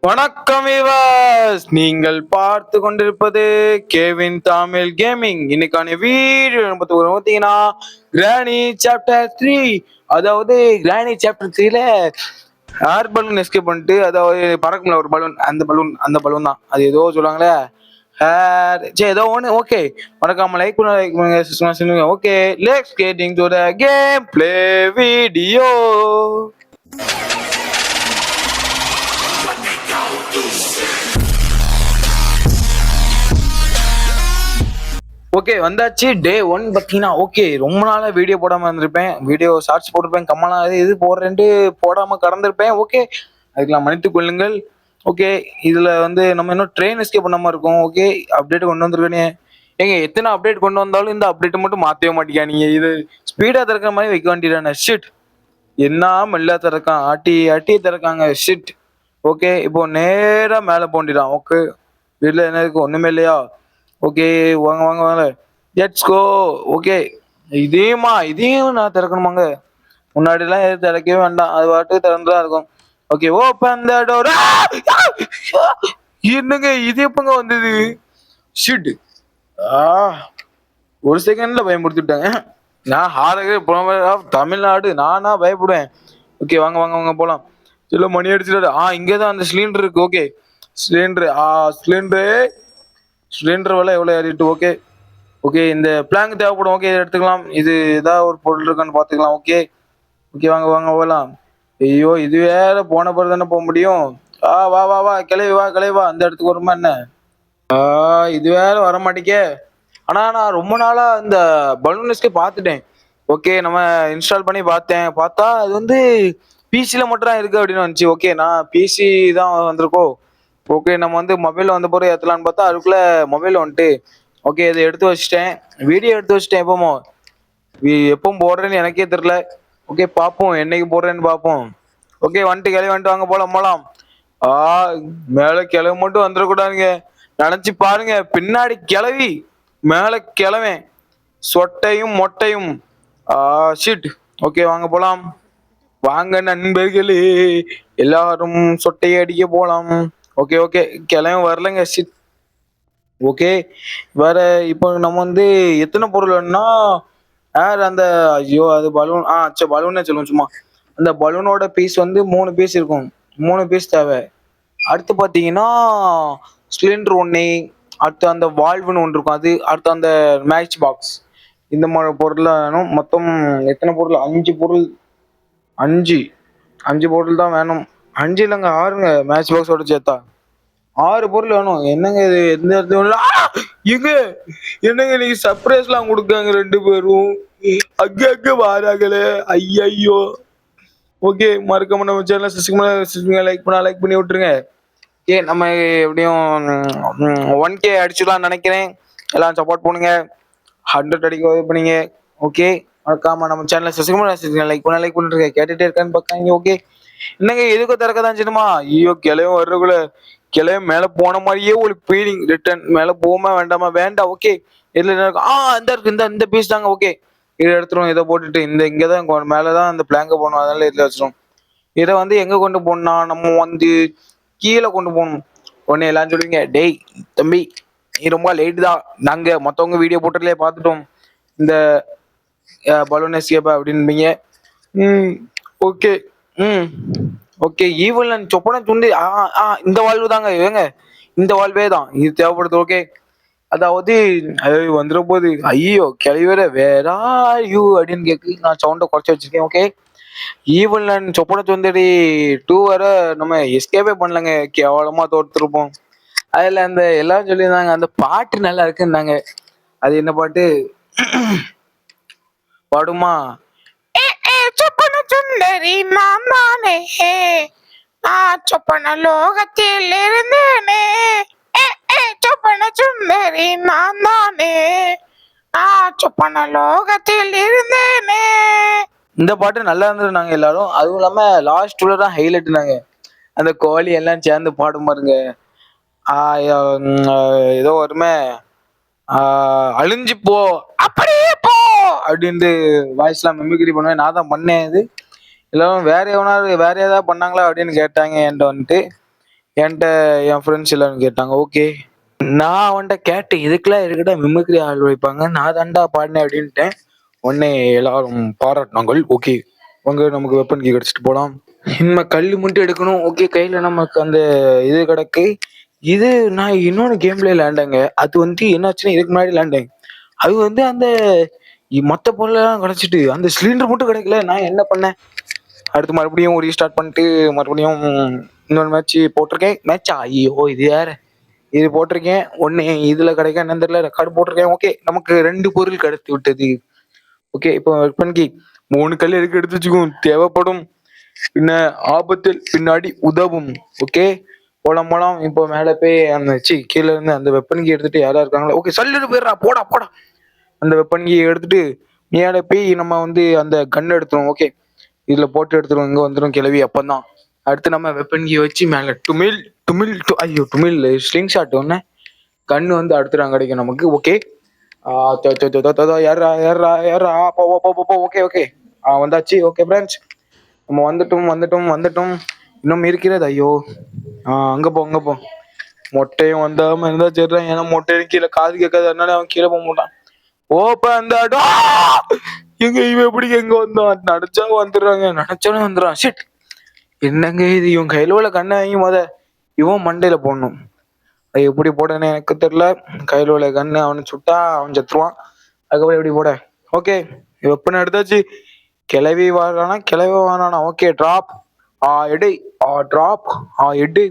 வணக்கம் விவாஸ், நீங்கள் பார்த்து கொண்டிருப்பது கேவின் தமிழ் கேமிங். இன்னைக்கான வீடியோ பார்த்தீங்கன்னா கிராணி சாப்டர் 3. அதாவது கிராணி சாப்டர் 3ல ஏர் பலூன் எஸ்கேப் பண்ணிட்டு, அதாவது பறக்கும்ல ஒரு பலூன், அந்த பலூன் தான். அது ஏதோ சொல்லுவாங்களே சரி, ஏதோ ஒன்று. ஓகே, மறக்காம லைக் பண்ணுங்க. Okay, let's getting to the game play video. Okay, வந்தாச்சு டே 1. பார்த்தீங்கன்னா ஓகே, ரொம்ப நாளாக வீடியோ போடாமல் இருந்திருப்பேன். வீடியோ ஷார்ட்ஸ் போட்டிருப்பேன், கம்மலாக இது போடுறேன்ட்டு போடாமல் கடந்திருப்பேன். ஓகே, அதுக்கெல்லாம் மன்னித்து கொள்ளுங்கள். ஓகே, இதில் வந்து நம்ம இன்னும் ட்ரெயின் எஸ்கேப் பண்ணாமல் இருக்கோம். ஓகே, அப்டேட் கொண்டு வந்திருக்கேனே. ஏங்க, எத்தனை அப்டேட் கொண்டு வந்தாலும் இந்த அப்டேட்டை மட்டும் மாற்றவே மாட்டேங்க. இது ஸ்பீடாக திறக்கிற மாதிரி வைக்க வேண்டியதானே. ஷிட், என்ன மெல்லா திறக்கான், ஆட்டி திறக்காங்க. ஷிட். ஓகே, இப்போ நேராக மேலே போண்டிடான். ஓகே, வீட்டில் என்ன இருக்கு, ஒன்றுமே இல்லையா? ஓகே, வாங்க வாங்க வாங்க, லெட்ஸ் கோ. ஓகே, இதையும் நான் திறக்கணுமாங்க? முன்னாடிலாம் எது திறக்கவே வேண்டாம், அது பாட்டு திறந்துதான் இருக்கும். Okay, open the door. என்னங்க இது எப்பங்க வந்தது? ஷிட். ஒரு செகண்ட்ல பயமுறுத்திட்டாங்க. நான் தமிழ்நாடு, நானா பயப்படுவேன். ஓகே, வாங்க வாங்க வாங்க போலாம். சொல்ல மணி அடிச்சுட்டு இங்கேதான் அந்த சிலிண்டர் இருக்கு. ஓகே, சிலிண்டர் விலை எவ்வளோ ஏறிட்டு. ஓகே ஓகே, இந்த பிளாங்க் தேவைப்படும். ஓகே, எடுத்துக்கலாம். இது ஏதாவது ஒரு பொருள் இருக்கான்னு பார்த்துக்கலாம். ஓகே ஓகே, வாங்க வாங்க போகலாம். ஐயோ, இது வேற போன பிறகு தானே போக முடியும். வா வா வா, கிளவி வா, அந்த இடத்துக்கு வருமா என்ன? இது வேற வர மாட்டேக்கே. ஆனா நான் ரொம்ப நாளா இந்த பலூனிஸ்டே பார்த்துட்டேன். ஓகே, நம்ம இன்ஸ்டால் பண்ணி பார்த்தா அது வந்து பிசில மட்டும் தான் இருக்கு அப்படின்னு வந்துச்சு. ஓகே, நான் பிசி தான் வந்திருக்கோ. ஓகே, நம்ம வந்து மொபைல் வந்த பிறகு ஏற்றலான்னு பார்த்தா அதுக்குள்ள மொபைல் வந்துட்டு. ஓகே, இதை எடுத்து வச்சுட்டேன், வீடியோ எடுத்து வச்சுட்டேன். எப்போ போடுறேன்னு எனக்கே தெரியல. ஓகே, பார்ப்போம் என்னைக்கு போடுறேன்னு பார்ப்போம். ஓகே, வந்துட்டு வாங்க போலாம். ஆ மேலே கிளவி மட்டும் வந்துடக்கூடாதுங்க. நினைச்சு பாருங்க, பின்னாடி கிளவி, மேலே கிளவேன், சொட்டையும் மொட்டையும். ஷிட். ஓகே, வாங்க போலாம். வாங்க நண்பர்களே, எல்லாரும் சொட்டையை அடிக்க போலாம். ஓகே ஓகே, கிளம்பி வரலங்க. ஷிட். ஓகே, வேற இப்போ நம்ம வந்து எத்தனை பொருள் வேணும்னா அந்த ஐயோ, அது பலூன். சரி, பலூனே சொல்லுவோம் சும்மா. அந்த பலூனோட பீஸ் வந்து 3 பீஸ் இருக்கும். 3 பீஸ் தேவை. அடுத்து பார்த்தீங்கன்னா சிலிண்டர் ஒன்று, அடுத்து அந்த வால்வுன்னு ஒன்று இருக்கும், அது அடுத்து அந்த மேட்ச் பாக்ஸ். இந்த மாதிரி பொருள் வேணும். மொத்தம் எத்தனை பொருள்? 5 பொருள். 5 பொருள் தான் வேணும். 5 இல்லைங்க, 6ங்க, மேட்ச் பாக்ஸோட சேர்த்தா 6 பொருள் வேணும். என்னங்க இது, எந்த இடத்துல எங்க என்னங்க நீங்க சர்ப்ரைஸ்லாம் கொடுக்காங்க 2 பேரும். அங்க வாராங்களே, ஐயோ. ஓகே, மறக்காம நம்ம சேனல் லைக் பண்ணி விட்டுருங்க. ஓகே, நம்ம எப்படியும் 1K அடிச்சுடலாம்னு நினைக்கிறேன். எல்லாம் சப்போர்ட் பண்ணுங்க. 100 அடிக்க பண்ணீங்க. ஓகே, மறக்காம நம்ம சேனலை லைக் பண்ணிட்டு கேட்டுட்டே இருக்கான்னு பார்க்காங்க. ஓகே, என்னங்க எதுக்கும் திறக்கதான் செய்யணுமா? ஐயோ, கிளையும் வர்றதுக்குள்ள கிளையும் மேல போன மாதிரியே ஒரு ஃபீலிங். ரிட்டர்ன் மேல போமா வேண்டாமா? வேண்டாம். ஓகே, இதுல இந்த இருக்கு, இந்த பீஸ் தாங்க. ஓகே, இதை எடுத்துரும். இதை போட்டுட்டு இங்கதான் மேலதான் அந்த பிளாங்க போகணும், அதனால இதுல வச்சிரும். இதை வந்து எங்க கொண்டு போகணும்னா நம்ம வந்து கீழே கொண்டு போகணும். உடனே எல்லாம் சொல்லுவீங்க, டேய் தம்பி, நீ ரொம்ப லேட் தான், நாங்க மத்தவங்க வீடியோ போட்டதுலேயே பார்த்துட்டோம் இந்த பலூன் எஸ்கேப் அப்படின்பீங்க. ஓகே. ஓகே, ஈவல் அண்ட் சொப்பன துண்டு. இந்த வாழ்வு தாங்க இவங்க, இந்த வாழ்வே தான் இது தேவைப்படுது. ஓகே, அதாவது வந்துட போகுது. ஐயோ, கிளவிவர வேற யூ அப்படின்னு கேக்கு. நான் சவுண்டை குறைச்சி வச்சிருக்கேன். ஓகே, ஈவல் அண்ட் சொப்பன துண்டடி 2 வர நம்ம எஸ்கேப்பே பண்ணலங்க, கேவலமா தோற்றுருப்போம். அதுல அந்த எல்லாரும் சொல்லியிருந்தாங்க அந்த பாட்டு நல்லா இருக்குன்னாங்க. அது என்ன பாட்டு பாடுமா? சொப்பன சுந்தரி நான் தானே, நான் சொப்பன லோகத்தில் இருந்தேனே. சொப்பன சுந்தரி நான் தானே, நான் சொப்பன லோகத்தில் இருந்தேனே. இந்த பாட்டு நல்லா இருந்தது எல்லாரும். அதுவும் இல்லாம லாஸ்ட்ல தான் ஹைலைட்னாங்க, அந்த கோழி எல்லாம் சேர்ந்து பாடும் பாருங்க. ஏதோ வருமே, அழிஞ்சு போ, அப்படியே போ அப்படின்ட்டு வாய்ஸ்லாம் மெமிக்ரி பண்ணுவேன். நான் தான் பண்ணேன். இது எல்லாரும் வேற ஏதாவது பண்ணாங்களா அப்படின்னு கேட்டாங்க என்கிட்ட வந்துட்டு. என்கிட்ட என் ஃப்ரெண்ட்ஸ் எல்லாரும் கேட்டாங்க. ஓகே, நான் அவன்கிட்ட கேட்டேன், இதுக்கெல்லாம் இருக்கட்ட மிமிக்ரி ஆள் வைப்பாங்க, நான் தாண்டா பாடினேன் அப்படின்ட்டேன். உடனே எல்லாரும் பாராட்டினாங்கள். ஓகே, உங்க நமக்கு வெப்பன் கீ கிடைச்சிட்டு போலாம். இனிமே கல் மட்டும் எடுக்கணும். ஓகே, கையில நமக்கு அந்த இது கிடக்கு. இது நான் இன்னொன்னு கேம்ல விளையாண்டேங்க. அது வந்து என்னாச்சுன்னா இதுக்கு முன்னாடி விளையாண்டேன். அது வந்து அந்த மொத்த பொருளெல்லாம் கிடைச்சிட்டு அந்த சிலிண்டர் மட்டும் கிடைக்கல. நான் என்ன பண்ணேன், அடுத்து மறுபடியும் ரீஸ்டார்ட் பண்ணிட்டு மறுபடியும் இன்னொரு மேட்ச் போட்டிருக்கேன். மேட்சா, ஐயோ இது யாரு, இது போட்டிருக்கேன். ஒன்னு இதுல கிடைக்க என்னன்னு தெரியல, ரெக்கார்டு போட்டிருக்கேன். ஓகே, நமக்கு 2 பொருள் கிடைத்து விட்டது. ஓகே, இப்போ வெப்பன் கீ 3 கல் எதுக்கு எடுத்து வச்சுக்கும், தேவைப்படும், பின்ன ஆபத்தில் பின்னாடி உதவும். ஓகே, போலாம் போலாம். இப்போ மேல போய் அந்த கீழே இருந்து அந்த வெப்பன்கி எடுத்துட்டு யாரா இருக்காங்களா, ஓகே சல்லுன்னு போயிடுறா, போடா போடா. அந்த வெப்பன்கி எடுத்துட்டு மேலே போய் நம்ம வந்து அந்த கன் எடுத்துரும். ஓகே, இதுல போட்டு எடுத்துரும், இங்க வந்துடும் கிளவி. அப்பந்தான் அடுத்து நம்ம வெப்பன்கி வச்சு மேல டுமில் டுமில் ஐயோ டுமில் ஸ்லிங் ஷாட் ஒன்று கண்ணு வந்து அடுத்துறாங்க கிடைக்கும் நமக்கு. ஓகே, யாரா யாரா யாரா, போ. ஓகே ஓகே, வந்தாச்சு. ஓகே ஃப்ரெண்ட்ஸ், நம்ம வந்துட்டோம். இன்னும் இருக்கிறது. ஐயோ, அங்க போ. மொட்டையும் வந்தாம இருந்தா சரிதான், ஏன்னா மொட்டையும் கீழே காது கேட்காது, அதனால அவன் கீழே போக மாட்டான். Open the door. எங்க இவன் எப்படி எங்க வந்தான், நினைச்சவனே வந்துடுறான். ஷிட், என்னங்க இது, இவன் கையில உள்ள கண்ணை வாங்கி இவன் மண்டையில போடணும். அது எப்படி போடன்னு எனக்கு தெரியல. கையில உள்ள கண்ணு அவனை சுட்டா அவன் செத்துருவான். அதுக்கப்புறம் எப்படி போட. ஓகே, வெப்பனை எடுத்தாச்சு. கிளவி வாரானா. ஓகே, டிராப் எடு, டிராப் எடு,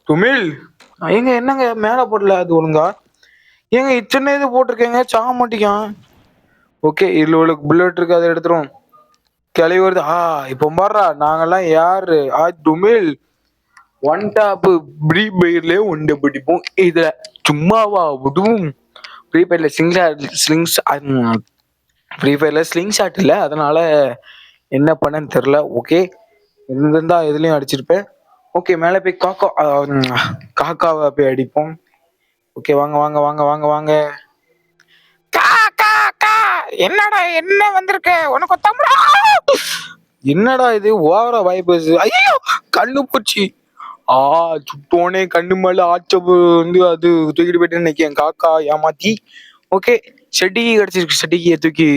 துமில். ஏங்க என்னங்க மேல போடல அது ஒழுங்கா, ஏங்க இத்தனை இது போட்டிருக்கேங்க, சாக மாட்டிக்கான். ஓகே, இதுல உள்ள புல்லட் இருக்கு, அதை எடுத்துரும். கிளவி வருது. இப்போ பாடுறா, நாங்கெல்லாம் யாரு, துமில் ஒன் டாப் ஃப்ரீ ஃபயர்லயே ஒன்று பிடிப்போம், இதுல சும்மாவா விடுவோம். ஃப்ரீ ஃபயர்ல ஸ்லிங் ஷாட் இல்லை, அதனால என்ன பண்ணன்னு தெரில. ஓகே, இருந்திருந்தா இதுலயும் அடிச்சிருப்பேன். ஓகே, மேலே போய் காக்காவை போய் அடிப்போம். ஓகே, வாங்க. என்னடா என்ன வந்திருக்க, உனக்கு தமிழா, என்னடா இது ஓவரா வாய்ப்பு. ஐயோ, கண்ணு போச்சு. சுட்டோனே கண்ணு மேல ஆச்சப்பு வந்து அது தூக்கிட்டு போயிட்டு நினைக்கேன், காக்கா ஏமாத்தி. ஓகே, செடிக்கு கிடைச்சிருக்கு, செடிக்கு தூக்கி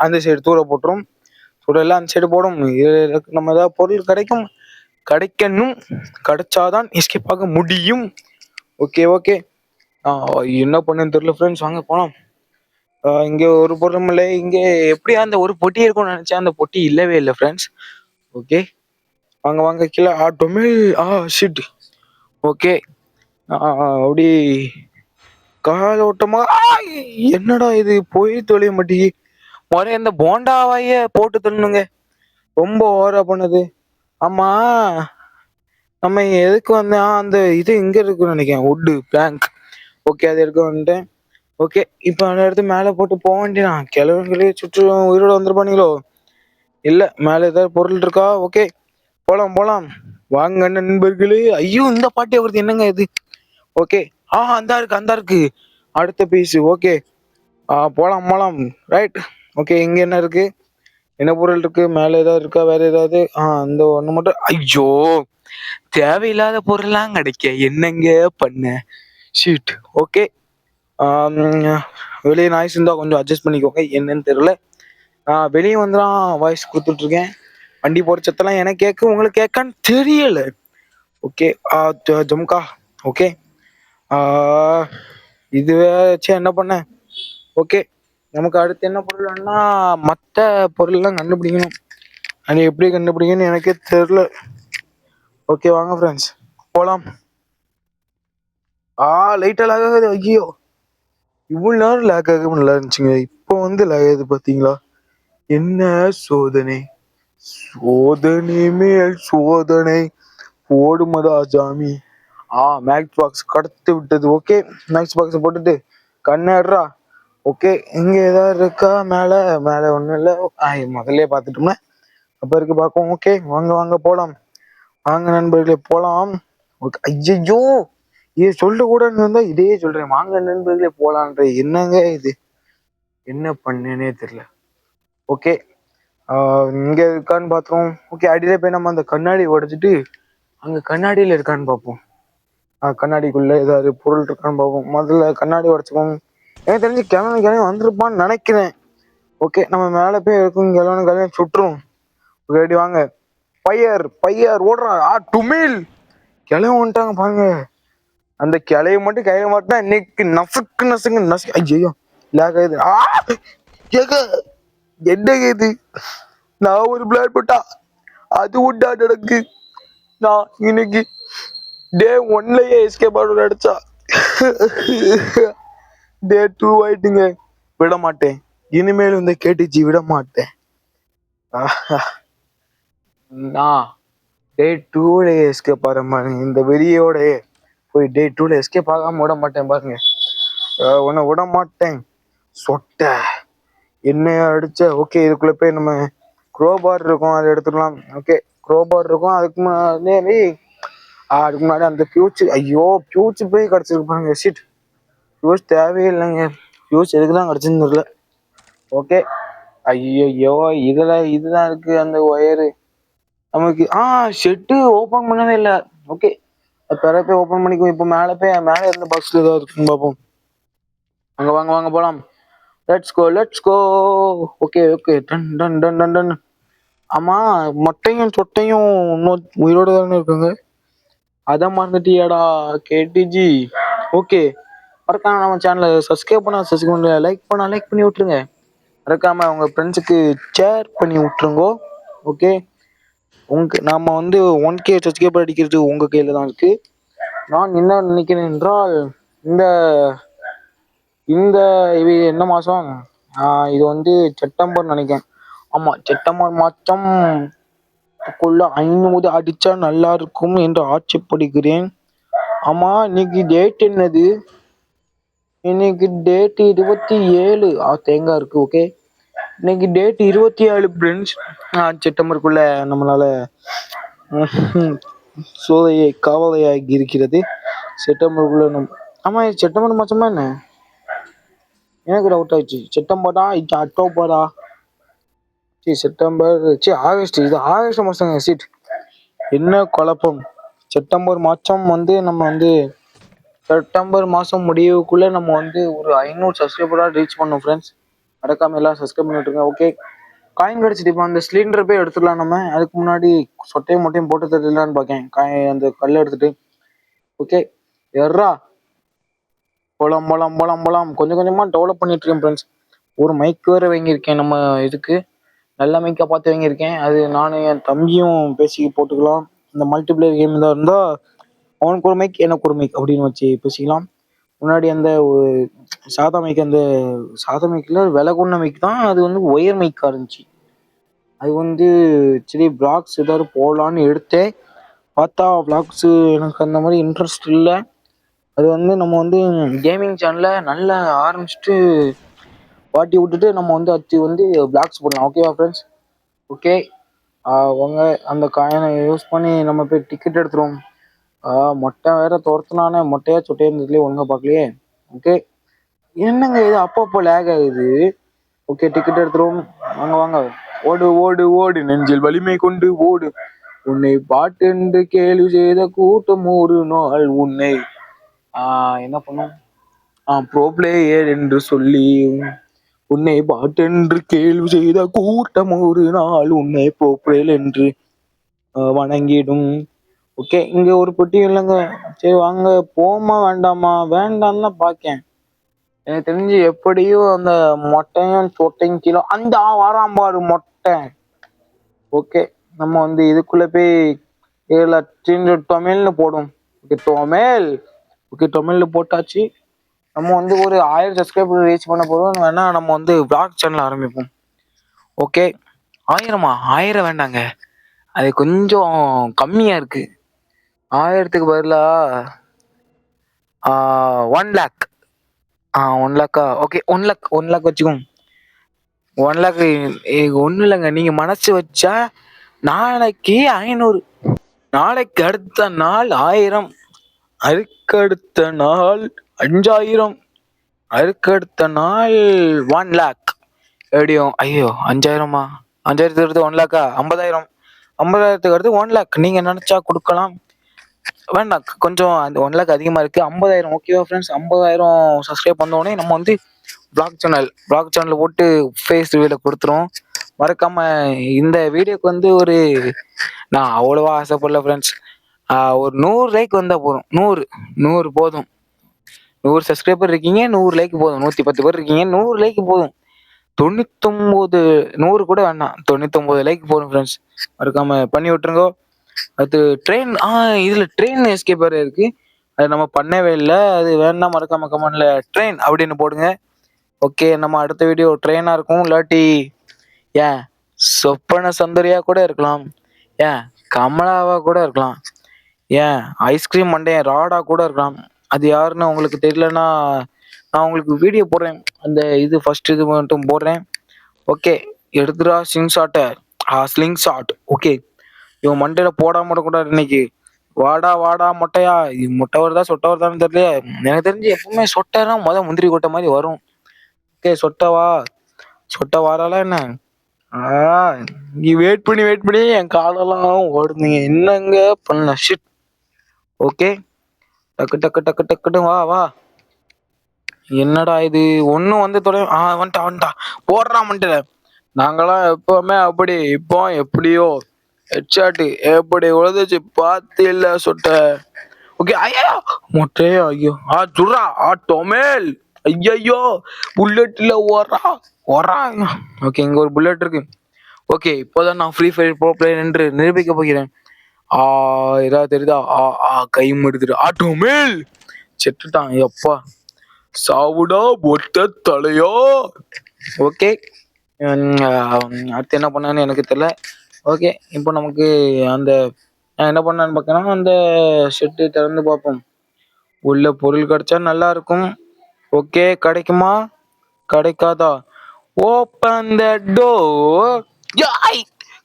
அந்த சைடு தூர போட்டுரும். எல்லாம் அந்த சைடு போடும். நம்ம ஏதாவது பொருள் கிடைக்கணும், கிடைச்சாதான் எஸ்கேப் ஆக முடியும். ஓகே, என்ன பண்ணுன்னு தெரியல ஃப்ரெண்ட்ஸ், வாங்க போலாம். இங்க ஒரு பொருளும் இல்லை. இங்க எப்படியா அந்த ஒரு பொட்டி இருக்கும்னு நினைச்சேன், அந்த பொட்டி இல்லவே இல்லை ஃப்ரெண்ட்ஸ். ஓகே, வாங்க கீழே. டொமில் ஷிட். ஓகே, அப்படி கால ஓட்டமா. என்னடா இது, போய் தொலைய மாட்டேங்கி. முறைய இந்த போண்டாவாய போட்டு தள்ளுங்க, ரொம்ப ஓவரா பண்ணுது. ஆமா, நம்ம எதுக்கு வந்தோம், அந்த இது இங்க இருக்குன்னு நினைக்கிறேன், வுட்டு பிளாங்க். ஓகே, அது எடுக்க வந்துட்டேன். ஓகே, இப்போ அந்த இடத்து மேலே போட்டு போக வேண்டியதான். கிழவங்களே சுற்றும் உயிரோட வந்துருப்பானுங்களோ, இல்ல மேல ஏதாவது பொருள் இருக்கா. ஓகே, போலாம். வாங்க நண்பர்களே. ஐயோ, இந்த பாட்டியை வருது, என்னங்க இது. ஓகே, அந்த இருக்கு அடுத்த பீஸ். ஓகே, போலாம். ரைட். ஓகே, இங்க என்ன இருக்கு, என்ன பொருள் இருக்கு, மேல ஏதாவது இருக்கா, வேற ஏதாவது. அந்த ஒண்ணு மட்டும். ஐயோ, தேவையில்லாத பொருள்லாம் கிடைக்க என்னங்க பண்ண. ஷீட். ஓகே, வெளியே நாய்ஸ் இருந்தா கொஞ்சம் அட்ஜஸ்ட் பண்ணிக்கோங்க, என்னன்னு தெரியல. வெளியே வந்துதான் வாய்ஸ் கொடுத்துட்டு இருக்கேன். வண்டி போற சத்தெல்லாம் எனக்கு கேட்க, உங்களுக்கு கேட்கான்னு தெரியல. ஓகே, ஜம்கா. ஓகே, இதுவே வச்சு என்ன பண்ண. ஓகே, நமக்கு அடுத்து என்ன பொருள்னா மற்ற பொருள்லாம் கண்டுபிடிக்கணும். அது எப்படி கண்டுபிடிக்கணும்னு எனக்கே தெரியல. ஓகே, வாங்க ஃப்ரெண்ட்ஸ் போலாம். லைட்டா லாக் ஆகுது. ஐயோ, இவ்வளவு நேரம் லாக் ஆக நல்லா இருந்துச்சுங்க, இப்போ வந்து லாக் ஆகுது பாத்தீங்களா. என்ன சோதனை மேல் சோதனை போடுமதா ஜாமி. மேக்ஸ் பாக்ஸ் கடத்து விட்டது. ஓகே, மேக்ஸ் பாக்ஸ் போட்டுட்டு கண்ணாடுறா. ஓகே, இங்க ஏதாவது இருக்கா, மேல ஒண்ணும் இல்ல. முதல்ல பாத்துட்டோம்னா அப்ப இருக்கு பாப்போம். ஓகே, வாங்க போலாம். வாங்க நண்பர்களே போலாம். ஓகே, ஐயோ, இது சொல்ல கூட இருந்தா இதையே சொல்றேன், வாங்க நண்பர்களே போலான்ற. என்னங்க இது, என்ன பண்ணேனே தெரியல. ஓகே, இங்க இருக்கான்னு பாத்துருவோம். ஓகே, அடியில போய் நம்ம அந்த கண்ணாடி உடைச்சிட்டு அங்க கண்ணாடியில இருக்கான்னு பார்ப்போம். கண்ணாடிக்குள்ள ஏதாவது பொருள் இருக்கான்னு பார்ப்போம். முதல்ல கண்ணாடி உடச்சுப்போம். எனக்கு தெரிஞ்சு கிளம்பி வந்திருப்பான்னு நினைக்கிறேன். ஓகே, நம்ம மேல போய் இருக்கும் கிளம்பி சுட்டுரும். ரெடி வாங்க. பையர் ஓடுறா. டுமில் கிளம்பி வந்துட்டாங்க பாருங்க. அந்த கிளைய மட்டும் கையில மாட்டா இன்னைக்கு நசுக்கு. ஐயோ லேக் ஆகுது. என்ன இது? நான் ஒரு பிளாட் போட்டா அது உண்டா நடக்கு. நான் இன்னைக்கு டே 1லயே எஸ்கேப் ஆர்டர் அடிச்சா டே 2 ஆயிட்டுங்க. விட மாட்டேன். இனிமேல் இந்த கேட்டுச்சு விட மாட்டேன். நான் டே 2ல எஸ்கேப் ஆகிற மாதிரி இந்த வெறியோட போய் டே 2ல எஸ்கேப் ஆகாம விட மாட்டேன் பாருங்க. உன்னை விட மாட்டேன். சொட்ட என்னைய அடிச்ச. ஓகே, இதுக்குள்ள போய் நம்ம க்ரோபார் இருக்கும், அதை எடுத்துக்கலாம். ஓகே, க்ரோபார் இருக்கும். அதுக்கு முன்னாடி அந்த பியூச்சு போய் கிடச்சிருக்கு பாருங்க. ஷிட், பியூஸ் தேவையில்லைங்க. பியூஸ் எதுக்குதான் கிடச்சுன்னு தெரியல. ஓகே, ஐயோ இதுதான் இருக்கு அந்த ஒயரு நமக்கு. ஷெட்டு ஓப்பன் பண்ணவே இல்லை. ஓகே, பிற போய் ஓப்பன் பண்ணிக்குவோம். இப்போ மேலே இருந்த பாக்ஸ்ல ஏதாவது இருக்குன்னு பார்ப்போம். அங்க வாங்க போலாம். Let's go. ஓகே. டன் டன் டன் டன் டன். ஆமா, மொட்டையும் சொட்டையும் இன்னும் உயிரோட தானே இருக்காங்க. அதான் மறந்துட்டியாடா கேடிஜி. ஓகே, மறக்காம நம்ம சேனலை சப்ஸ்கிரைப் பண்ண லைக் பண்ணி விட்டுருங்க. மறக்காம உங்க ஃப்ரெண்ட்ஸுக்கு ஷேர் பண்ணி விட்டுருங்கோ. ஓகே, நாம 1K சப்ஸ்கிரைபர் அடிக்கிறது உங்க கையில தான் இருக்கு. நான் என்ன நினைக்கிறேன் என்றால், இந்த இது என்ன மாசம்? இது செப்டம்பர் நினைக்கிறேன். ஆமா, செப்டம்பர் மாசம் 500 அடிச்சா நல்லா இருக்கும் என்று ஆட்சேபடுகிறேன். ஆமா, இன்னைக்கு டேட் என்னது? இன்னைக்கு டேட் 27. தேங்காய் இருக்கு. ஓகே, இன்னைக்கு டேட் 27 ஃப்ரெண்ட்ஸ். செப்டம்பருக்குள்ள நம்மளால சோதையை காவலையாகி இருக்கிறது. செப்டம்பருக்குள்ள ஆமா, செப்டம்பர் மாசமா என்ன? எனக்கு டவுட் ஆயிடுச்சு. செப்டம்பரா இது அக்டோபரா? September August. இது ஆகஸ்ட் மாசங்க. சீட், என்ன குழப்பம். செப்டம்பர் மாசம் நம்ம செப்டம்பர் மாசம் முடிவுக்குள்ள நம்ம ஒரு 500 சப்ஸ்கிரைபரா ரீச் பண்ணோம் ஃப்ரெண்ட்ஸ். மறக்காம எல்லாம் சப்ஸ்கிரைப் பண்ணி விட்டுருங்க. ஓகே, காயின் கிடைச்சிட்டு இப்போ அந்த சிலிண்டர் போய் எடுத்துடலாம். நம்ம அதுக்கு முன்னாடி சொட்டையும் மொட்டையும் போட்டு தரலான்னு பார்க்கேன். அந்த கல்லை எடுத்துட்டு. ஓகே, எர்ரா போலாம். கொஞ்சம் கொஞ்சமா டெவலப் பண்ணிட்டு இருக்கேன் ஃப்ரெண்ட்ஸ். ஒரு மைக் வேற வாங்கியிருக்கேன். நம்ம இதுக்கு நல்ல மைக்கா பார்த்து வாங்கியிருக்கேன். அது நானும் என் தம்பியும் பேசி போட்டுக்கலாம். இந்த மல்டிபிளேயர் கேம் தான் இருந்தா அவனுக்கு ஒரு மைக் எனக்கு ஒரு மைக் அப்படின்னு வச்சு பேசிக்கலாம். முன்னாடி அந்த சாதா மைக்கில் விலை கொண்ட மைக் தான். அது ஒயர் மைக்காக இருந்துச்சு. அது சரி பிளாக்ஸ் ஏதாவது போடலான்னு எடுத்தேன். பார்த்தா பிளாக்ஸு எனக்கு அந்த மாதிரி இன்ட்ரெஸ்ட் இல்லை. அது நம்ம கேமிங் சேனலில் நல்லா ஆரம்பிச்சுட்டு பாட்டி விட்டுட்டு நம்ம பிளாக்ஸ் போடலாம். ஓகேவா ஃப்ரெண்ட்ஸ்? ஓகே, அவங்க அந்த காயினை யூஸ் பண்ணி நம்ம போய் டிக்கெட் எடுத்துருவோம். மொட்டை வேற துரத்துனானே. மொட்டையா சொட்டையா இருந்ததுலேயே ஒழுங்கா பார்க்கலையே. ஓகே, என்னங்க இது அப்பப்போ லேக் ஆகுது. ஓகே, டிக்கெட் எடுத்துருவோம். வாங்க. ஓடு நெஞ்சில் வலிமை கொண்டு ஓடு. உன்னை பாட்டு என்று கேள்வி செய்த கூட்டம் ஒரு நாள் உன்னை என்ன பண்ணும் ப்ரோ பிளேயர் என்று சொல்லி உன்னை பாட்டு என்று கேள்வி செய்த கூட்டம் ஒரு நாள் உன்னை ப்ரோ பிளேயர் என்று வணங்கிடும். ஓகே, இங்க ஒரு பெட்டி இல்லைங்க. சரி வாங்க, போமா வேண்டாமா? வேண்டாம் தான் பார்க்கேன். எனக்கு தெரிஞ்சு எப்படியும் அந்த மொட்டையும் சொட்டையும் கீழே அந்த வாராம்பாரு மொட்டை. ஓகே, நம்ம இதுக்குள்ள போய் டொமேல்னு போடும். ஓகே, டொமேல்ல போட்டாச்சு. நம்ம ஒரு 1000 சப்ஸ்கிரைபர் ரீச் பண்ண போதும். வேணா நம்ம vlog சேனல் ஆரம்பிப்போம். ஓகே, 1000 வேண்டாங்க, அது கொஞ்சம் கம்மியா இருக்கு. 1000க்கு பதிலா 1 lakh. 1 lakh. ஓகே, 1 lakh வச்சுக்கோங்க. 1 lakh ஒன்றும் இல்லைங்க. நீங்க மனசு வச்சா நாளைக்கு 500, நாளைக்கு அடுத்த நாள் 1000, அதுக்கடுத்த நாள் 5000, அதுக்கடுத்த நாள் 1 lakh. எப்படியும் ஐயோ 5000மா? 5000த்துக்கு அடுத்து 1 lakh, 50,000, 50,000த்துக்கு அடுத்து 1 lakh. நீங்க நினைச்சா கொடுக்கலாம். வேண்டாம் கொஞ்சம் அந்த 1 லேக் அதிகமாக இருக்குது. 50,000 ஓகேவா ஃப்ரெண்ட்ஸ்? 50,000 சப்ஸ்கிரைப் பண்ணோடனே நம்ம வந்து பிளாக் சேனல் போட்டு ஃபேஸ் ரிவியூவில் கொடுத்துருவோம். மறக்காம இந்த வீடியோக்கு வந்து நான் அவ்வளோவா ஆசைப்படல ஃப்ரெண்ட்ஸ். ஒரு 100 லைக் வந்தால் போதும். 100 போதும். 100 சப்ஸ்கிரைபர் இருக்கீங்க, 100 லைக் போதும். 110 பேர் இருக்கீங்க, 100 லைக் போதும். 99 100 கூட வேணாம், 99 லைக் போதும் ஃப்ரெண்ட்ஸ். மறக்காம பண்ணி விட்டுருங்க. அது ட்ரெயின் இதுல ட்ரெயின் எஸ்கேப் வேற இருக்கு. அது நம்ம பண்ணவே இல்லை. அது வேணா மறக்காம கமெண்ட்ல ட்ரெயின் அப்படின்னு போடுங்க. ஓகே, நம்ம அடுத்த வீடியோ ட்ரெயினா இருக்கும். இல்லாட்டி ஏன் சொப்பன சுந்தரியா கூட இருக்கலாம். ஏன் கமலாவா கூட இருக்கலாம். ஏன் ஐஸ்கிரீம் மண்டையன் ராடா கூட இருக்கலாம். அது யாருன்னு உங்களுக்கு தெரியலன்னா நான் உங்களுக்கு வீடியோ போடுறேன். அந்த இது ஃபர்ஸ்ட் இது மட்டும் போடுறேன். ஓகே, எடுத்துடா ஸ்லிங் ஷாட். ஓகே, இவன் மண்டையில போடாம கூடாது இன்னைக்கு. வாடா வாடா மொட்டையா. இது மொட்டை வருதா சொட்டை வருதான்னு தெரியல. எனக்கு தெரிஞ்சு எப்பவுமே சொட்டைனா முந்திரி கொட்டை மாதிரி வரும். ஓகே, சொட்டை வாரால என்ன? நீ வெயிட் பண்ணி என் காலெல்லாம் ஓடுனீங்க. என்னங்க பண்ண ஷிட். ஓகே, டக்கு டக்கு டக்கு டக்குன்னு வா. என்னடா இது ஒன்னும் வந்து வந்துட்டா போடுறா மண்டல. நாங்களாம் எப்பவுமே அப்படி, இப்போ எப்படியோ ஹெட்ஷாட்டு எப்படி உழுதுச்சு பார்த்து இல்ல சொட்ட. ஓகே, ஐயோ மொட்டையோ, ஐயோ சுடுறா டொமேல். ஐயோ புல்லட்ல ஓடுறா. ஓகே, இங்க ஒரு புல்லட் இருக்கு. ஓகே, இப்போதான் நான் ஃப்ரீ ஃபயர் ப்ரோ பிளேயர் என்று நிரூபிக்க போகிறேன். ஏதாவது தெரியுதா? கை முடிதுடு டொமேல். செத்துட்டான். எப்பா சாவுடா பொட்ட தலையோ. ஓகே, அடுத்து என்ன பண்ணான்னு எனக்கு தெரியல. ஓகே, இப்போ நமக்கு அந்த என்ன பண்ணான்னு பார்க்கணும். அந்த ஷெட்டு திறந்து பார்ப்போம். உள்ள பொருள் கிடைச்சா நல்லா இருக்கும். ஓகே, கிடைக்குமா கிடைக்காதா? Open the door.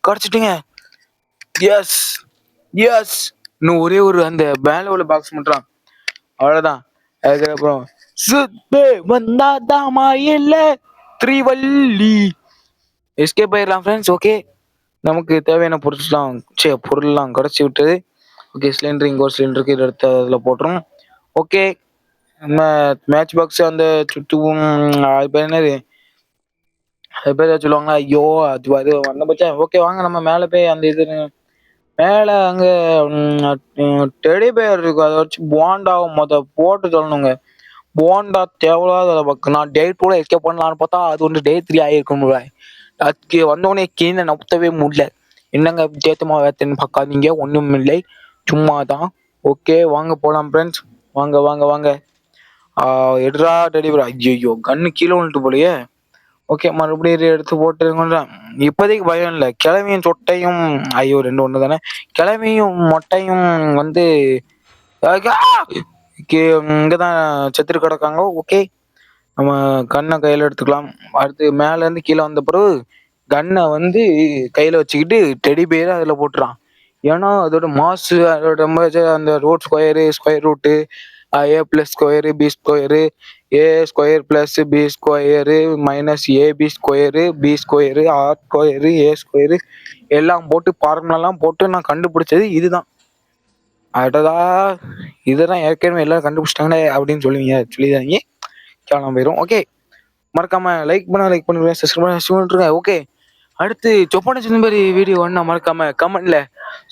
கிடைச்சிட்டீங்க. எஸ் இன்னும் ஒரே ஒரு அந்த மேல உள்ள பாக்ஸ் மட்டும். அவ்வளவுதான். அதுக்கப்புறம் சுத்தே வந்தாதாமா இல்ல திரிவள்ளி எஸ்கேப் ஆயிடலாம் ஃப்ரெண்ட்ஸ். ஓகே, நமக்கு தேவையான பொருள்லாம் கிடச்சி விட்டது. ஓகே, சிலிண்டர் இங்கே ஒரு சிலிண்டருக்கு இதை எடுத்து அதில் போட்டுரும். ஓகே, நம்ம மேட்ச் பாக்ஸ் அந்த சுற்றும் அது பேர் என்னது? அது பேர் சொல்லுவாங்களா? ஐயோ அது வந்த பட்சம். ஓகே, வாங்க நம்ம மேலே போய் அந்த இது மேலே அங்கே டெடி பேர் இருக்கும். அதை வச்சு போண்டாவும் போட்டு சொல்லணுங்க. போண்டா தேவையில்லாத பக்கம். நான் டே 2 எஸ்கேப் பண்ணலான்னு பார்த்தா அது வந்து டே 3 ஆகிருக்கும். அதுக்கு வந்தோடனே கீழே நவுத்தவே முடியல. என்னங்க வித்தியாசமா வேத்தன்னு பார்க்காதீங்க, ஒன்றும் இல்லை, சும்மா தான். ஓகே, வாங்க போகலாம் ஃப்ரெண்ட்ஸ். வாங்க. எடுறா டெலிவரி. ஐயோ கண்ணு கீழே வந்துட்டு போலையே. ஓகே, மறுபடியும் எடுத்து போட்டு இப்போதைக்கு பயம் இல்லை. கிழமையும் சொட்டையும் ஐயோ 2 ஒன்று தானே. கிழமையும் மொட்டையும் வந்து இங்கதான் செத்துட்டு கிடக்காங்க. ஓகே, நம்ம கண்ணை கையில எடுத்துக்கலாம். அடுத்து மேல இருந்து கீழே வந்த பிறகு கன்னை வந்து கையில வச்சுக்கிட்டு டெடி பேரை அதுல போட்டுறான். ஏன்னா அதோட மாசு, அதோட அந்த square root, A plus square B square, A square plus B square minus AB square B square R square A square எல்லாம் போட்டு ஃபார்முலாலாம் போட்டு நான் கண்டுபிடிச்சது இதுதான். அடடா, இதெல்லாம் ஏற்கனவே எல்லாரும் கண்டுபிடிச்சிட்டாங்களே அப்படின்னு சொல்லிதாங்க கேவலம் போயிடும். ஓகே, மறக்காம லைக் பண்ணுங்க, சப்ஸ்கிரைப் பண்ணுங்க. ஓகே, அடுத்து சொப்பன சுந்தரி வீடியோ ஒன்னா மறக்காம கமெண்ட்ல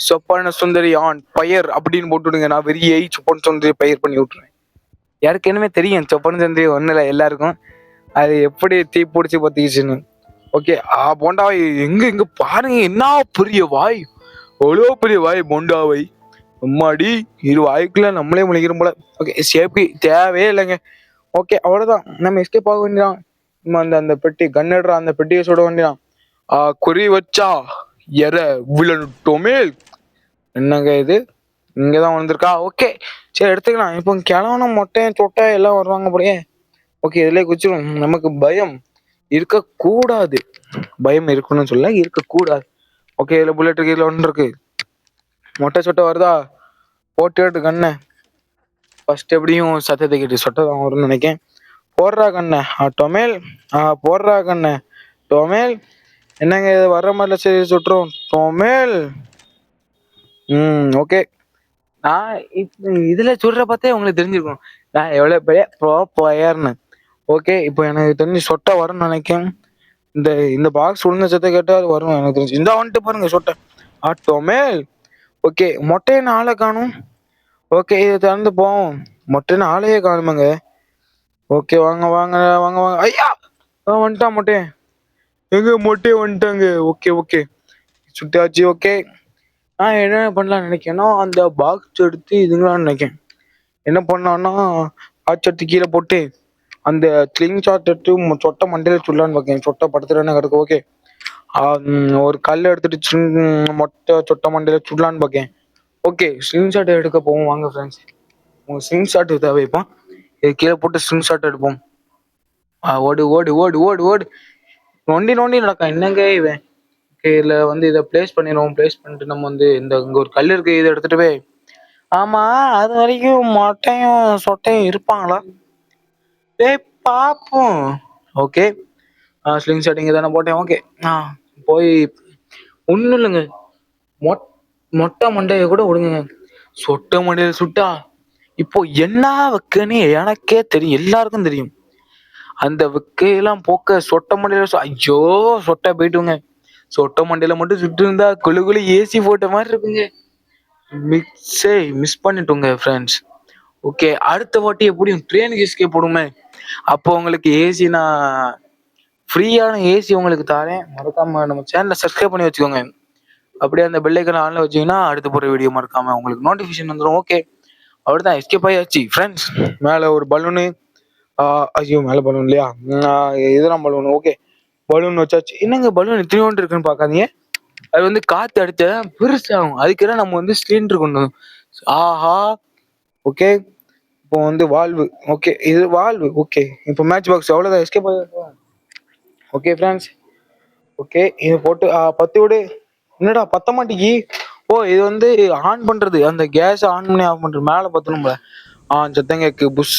சொப்பன சுந்தரி ஆன் பயர் அப்படின்னு போட்டுவிடுங்க. நான் வெறியை சொப்பன சுந்தரி பயர் பண்ணி விட்டுருவேன். யாருக்கேனுமே தெரியும் சொப்பன சுந்தரி ஒண்ணுல எல்லாருக்கும் அது எப்படி தீ பிடிச்சி பத்திக்கிச்சுன்னு. ஓகே, போண்டாவை எங்க பாருங்க, என்ன பெரிய வாய், அவ்வளோ பெரிய வாய் போண்டாவை. அம்மாடி, இரு வாய்க்குள்ள நம்மளே முழிக்கிறோம் போல. ஓகே, சேஃப்டி தேவையே இல்லைங்க. ஓகே, அவ்வளவுதான். நம்ம எஸ்கேப் ஆக வேண்டியதான். நம்ம அந்த பெட்டி கன்னிடுற அந்த பெட்டியை சுட வேண்டியதான். குறி வச்சா எற விழட்டோமே. என்னங்க இது இங்கதான் வந்திருக்கா? ஓகே, சரி எடுத்துக்கலாம். இப்போ கிழவன மொட்டையன் சொட்டை எல்லாம் வருவாங்க போலயே. ஓகே, இதுலயே குச்சிடும். நமக்கு பயம் இருக்கக்கூடாது. பயம் இருக்கணும்னு சொல்ல, இருக்கக்கூடாது. ஓகே, இதுல புல்லட் இருக்கு, இதுல ஒன்று இருக்கு. மொட்டை சொட்டை வருதா? போட்டு கண்ணை ஃபர்ஸ்ட் எப்படியும் சத்தத்தை கேட்டு சொட்டை தான் வரும்னு நினைக்கேன். போடுறா கண்ணை டொமேல். போடுறா கண்ணை டொமேல். என்னங்க இது வர்ற மாதிரில சரி சுட்டுரும் டொமேல். ஓகே, நான் இதுல சொல்ற பார்த்தே உங்களுக்கு தெரிஞ்சிருக்கும் நான் எவ்வளவு பெரிய ப்ரோ பிளேயர்னு. ஓகே, இப்போ எனக்கு தெரிஞ்சு சொட்டை வரும்னு நினைக்கிறேன். இந்த இந்த பாக்ஸ் உள்ள சத்த கேட்டா அது வரும் எனக்கு தெரிஞ்சு. இந்த வந்துட்டு பாருங்க சொட்டை ஆட்டோமே. ஓகே, மொட்டைன்னு ஆளை காணும். ஓகே, இதை திறந்து போவோம். மொட்டைன்னு ஆளையே காணுமாங்க. ஓகே, வாங்க வாங்க வாங்க வாங்க. ஐயா வந்துட்டான் மொட்டை. எங்க மொட்டையை வந்துட்டாங்க. Okay okay, சுட்டாச்சு. ஓகே, நான் என்ன பண்ணலாம்னு நினைக்கிறேன்னா அந்த பாக்ஸ் எடுத்து இதுங்களான்னு நினைக்கிறேன். என்ன பண்ணான்னா பாக்ஸ் எடுத்து கீழே போட்டு அந்த ஸ்லிங் ஷாட் எடுத்து சொட்டை மண்டையில சுடலான்னு பார்க்கேன். சொட்டை படுத்துறேன்னு கிடக்கு. ஓகே, ஒரு கல் எடுத்துட்டு மொட்டை சொட்டை மண்டையில சுடலான்னு பார்க்கேன். ஓகே, ஸ்லிங் ஷாட் எடுக்க போவோம் வாங்க ஃப்ரெண்ட்ஸ். உங்க ஸ்லிங் ஷாட் தேவைப்போம். இது கீழே போட்டு ஸ்லிங் ஷாட் எடுப்போம். ஓடு ஓடு ஓடு ஓடு ஓடு. நொண்டி நொண்டி நடக்கும் என்னங்க இவன். இதுல வந்து இதை பிளேஸ் பண்ணிடுவோம். பிளேஸ் பண்ணிட்டு நம்ம வந்து இங்க ஒரு கல் இருக்கு, இதை எடுத்துட்டு போய். ஆமா, அது வரைக்கும் மொட்டையும் சொட்டையும் இருப்பாங்களா? டேய் பாப்போம். ஓகே, ஸ்லிங் ஷாட் இங்க தானே போட்டேன். ஓகே, போய் ஒன்றும் இல்லைங்க. மொட்டை மண்டையை கூட விடுங்க. சொட்டை மண்டையில சுட்டா இப்போ என்ன வைக்கன்னு எனக்கே தெரியும், எல்லாருக்கும் தெரியும். அந்த வெக்கையெல்லாம் போக்க சொட்டை மண்டையில ஐயோ சொட்டை போயிட்டுங்க. சொட்டை மண்டையில மட்டும் சுட்டு இருந்தா குழு குழு ஏசி போட்ட மாதிரி இருக்குங்க. Miss பண்ணிட்டோங்க friends. ஓகே, அடுத்த வாட்டி எப்படியும் ட்ரெயினுக்கு எஸ்கேப் போடுமே. அப்போ உங்களுக்கு ஏசி நான் ஃப்ரீயான ஏசி உங்களுக்கு தரேன். மறக்காம நம்ம சேனலை சப்ஸ்கிரைப் பண்ணி வச்சுக்கோங்க. அப்படியே அந்த பெல் ஐக்கான ஆன்ல வச்சீங்கன்னா அடுத்த போகிற வீடியோ மறக்காம உங்களுக்கு நோட்டிஃபிகேஷன் வந்துடும். ஓகே, அவ்வளோதான், எஸ்கேப் ஆயாச்சு ஃப்ரெண்ட்ஸ். மேலே ஒரு பலூனு. ஐயோ மேலே பலூன் இல்லையா? இதெல்லாம் பலூன். ஓகே, பலூன் வச்சாச்சு. என்னங்க பலூன் இத்தனையோண்டு இருக்குன்னு பார்க்காதீங்க. அது வந்து காற்று அடிச்சா பெருசாகும். அதுக்கெல்லாம் நம்ம வந்து சிலிண்டர் கொண்டு வந்தோம். ஆஹா. ஓகே, இப்போ வந்து வால்வு. ஓகே, இது வால்வு. ஓகே, இப்போ மேட்ச் பாக்ஸ் அவ்வளோதான், எஸ்கேப் ஆகிடும். Okay friends. ஓகே, இது போட்டு பத்து விடு. என்னடா பத்த மாட்டேங்கி. ஓ, இது வந்து ஆன் பண்றது, அந்த கேஸ் ஆன் பண்ணி ஆஃப் பண்றது. மேலே பத்தணும்ல. சத்தம் கேக்கு புஷ்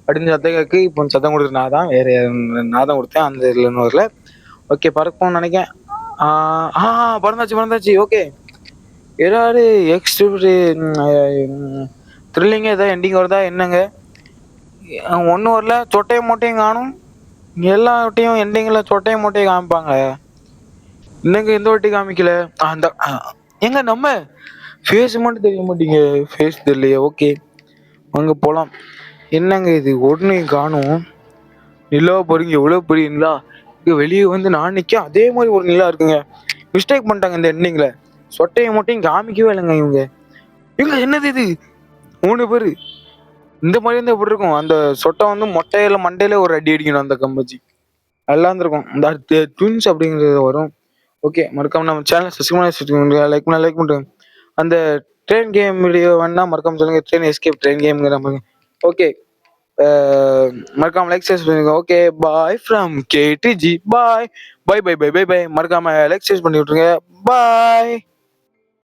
அப்படின்னு சத்தம் கேக்கு. இப்போ சத்தம் கொடுக்குறது நான் தான், வேற நான் தான் கொடுத்தேன். அந்த இதில் இன்னொருல. ஓகே, பறக்கும்னு நினைக்கிறேன். பறந்தாச்சு. ஓகே, ஏதாவது த்ரில்லிங்க ஏதாவது எண்டிங் வருதா என்னங்க? ஒன்றும் வரல. சொட்டையும் மொட்டையும் காணும். எல்லாட்டையும் எண்டிங்கில் சொட்டையும் மொட்டையும் காமிப்பாங்க. என்னங்க இந்த வாட்டி காமிக்கல? அந்த எங்க நம்ம ஃபேஸ் மட்டும் தெரிய மாட்டீங்க. ஃபேஸ் தெரியலையே. ஓகே, அங்கே போகலாம். என்னங்க இது ஒன்று காணும். நிலா பாருங்க எவ்வளோ பெரிய நிலா. இங்கே வெளியே வந்து நான் நிற்க அதே மாதிரி ஒரு நிலா இருக்குங்க. மிஸ்டேக் பண்ணிட்டாங்க இந்த எண்டிங்கில். சொட்டையை மட்டும் காமிக்கவே இல்லைங்க இவங்க. என்னது இது 3 பேர் இந்த மாதிரி இருந்தால் எப்படி இருக்கும்? அந்த சொட்டை வந்து மொட்டையில மண்டையில ஒரு அடி அடிக்கணும் அந்த கம்பச்சி. நல்லா இருந்திருக்கும். இந்த ட்வின்ஸ் அப்படிங்கிறது வரும். ஓகே, மறக்காம நம்ம சேனல் சப்ஸ்கிரைப் லைக் பண்ணுங்க. அந்த ட்ரெயின் கேம் வீடியோ வேணா மறக்காம சொல்லுங்க. ட்ரெயின் எஸ்கேப் ட்ரெயின் கேம்ங்கிற மாதிரி. ஓகே, மறக்காம லைக் ஷேர் பண்ணுங்க. Okay, bye from KTG. பாய். மறக்காம லைக் ஷேர் பண்ணி விட்டுருங்க. பாய்.